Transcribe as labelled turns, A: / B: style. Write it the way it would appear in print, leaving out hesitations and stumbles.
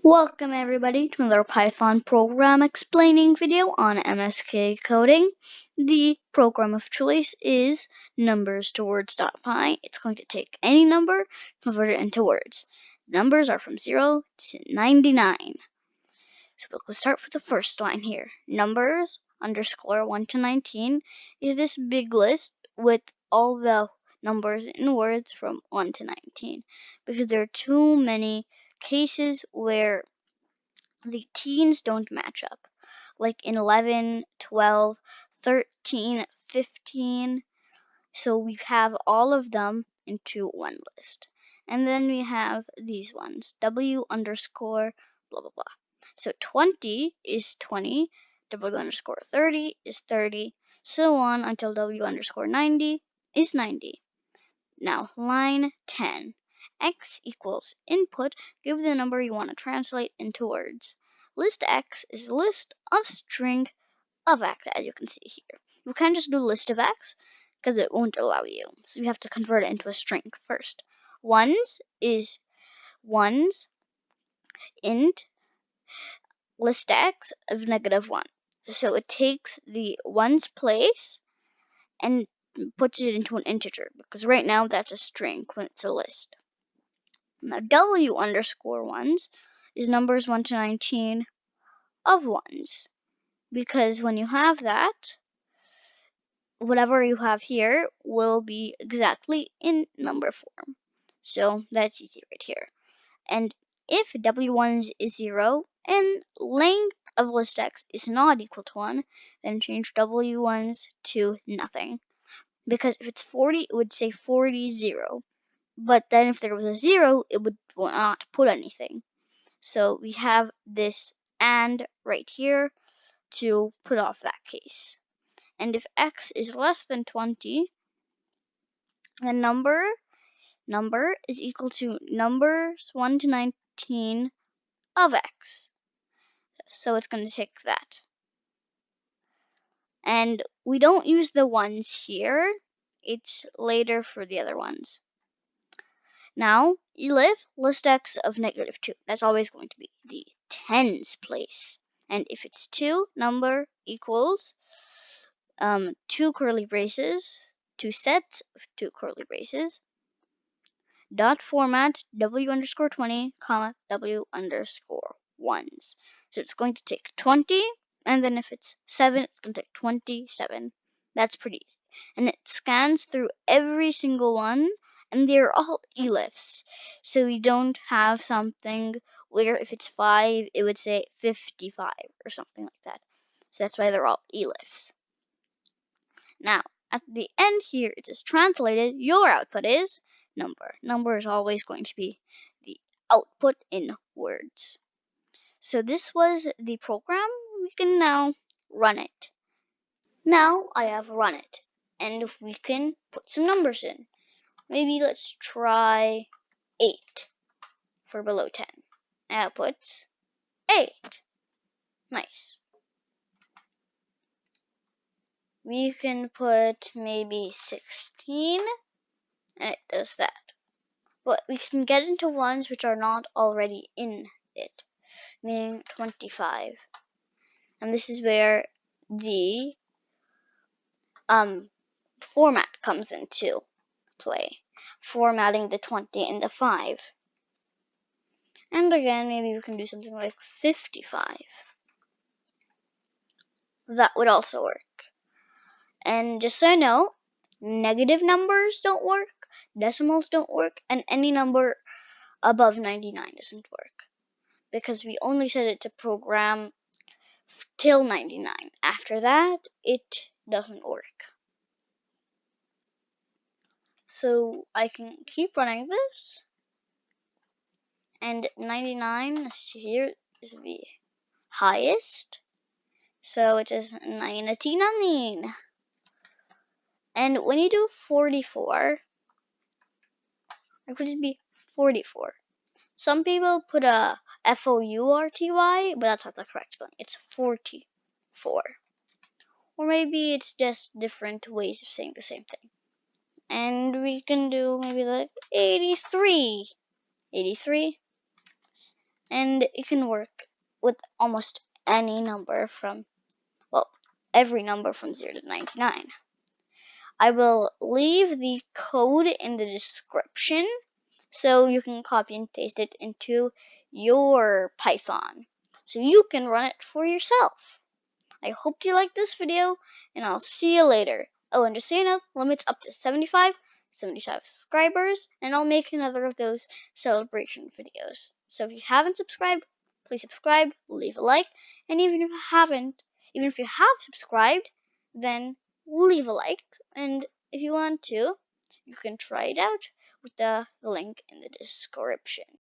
A: Welcome everybody to another Python program explaining video on MSK coding. The program of choice is numbers to words.py. It's going to take any number, convert it into words. Numbers are from 0 to 99. So we'll start with the first line here. Numbers underscore 1 to 19 is this big list with all the numbers in words from 1 to 19 because there are too many cases where the teens don't match up, like in 11, 12, 13, 15. So we have all of them into one list. And then we have these ones, W underscore blah, blah, blah. So 20 is 20, W underscore 30 is 30, so on until W underscore 90 is 90. Now, line 10. X equals input, give the number you want to translate into words. List X is a list of string of X, as you can see here. You can't just do list of X, because it won't allow you. So you have to convert it into a string first. Ones is ones int list X of -1. So it takes the ones place and puts it into an integer, because right now that's a string when it's a list. Now W underscore ones is numbers 1 to 19 of ones, because when you have that, whatever you have here will be exactly in number form. So that's easy right here. And if W1s is 0 and length of list X is not equal to 1, then change W1s to nothing. Because if it's 40, it would say 40, 0. But then if there was a 0, it would not put anything. So we have this and right here to put off that case. And if X is less than 20, then number is equal to numbers 1 to 19 of X. So it's going to take that. And we don't use the ones here. It's later for the other ones. Now, elif list X of -2. That's always going to be the tens place. And if it's 2, number equals 2 curly braces, 2 sets of 2 curly braces, dot format W underscore 20, comma W underscore ones. So it's going to take 20, and then if it's 7, it's going to take 27. That's pretty easy. And it scans through every single one, and they're all elifs. So we don't have something where if it's 5, it would say 55 or something like that. So that's why they're all elifs. Now, at the end here, it is translated. Your output is number. Number is always going to be the output in words. So this was the program. We can now run it. Now I have run it, and we can put some numbers in. Maybe let's try 8 for below 10. Outputs 8. Nice. We can put maybe 16, and it does that. But we can get into ones which are not already in it, meaning 25. And this is where the format comes into play, formatting the 20 and the 5. And again, maybe we can do something like 55. That would also work. And just so you know, negative numbers don't work, decimals don't work, and any number above 99 doesn't work, because we only set it to program till 99. After that, it doesn't work. So I can keep running this, and 99, as you see here, is the highest. So it is 99. And when you do 44, it would be 44. Some people put a FOURTY, but that's not the correct spelling. It's 44. Or maybe it's just different ways of saying the same thing. And we can do maybe like 83. 83. and it can work with almost any number from, well, every number from 0 to 99. I will leave the code in the description so you can copy and paste it into your Python so you can run it for yourself. I hope you liked this video, and I'll see you later. Oh, and just so you know, limit's up to 75 subscribers, and I'll make another of those celebration videos. So if you haven't subscribed, please subscribe, leave a like, and even if you have subscribed, then leave a like, and if you want to, you can try it out with the link in the description.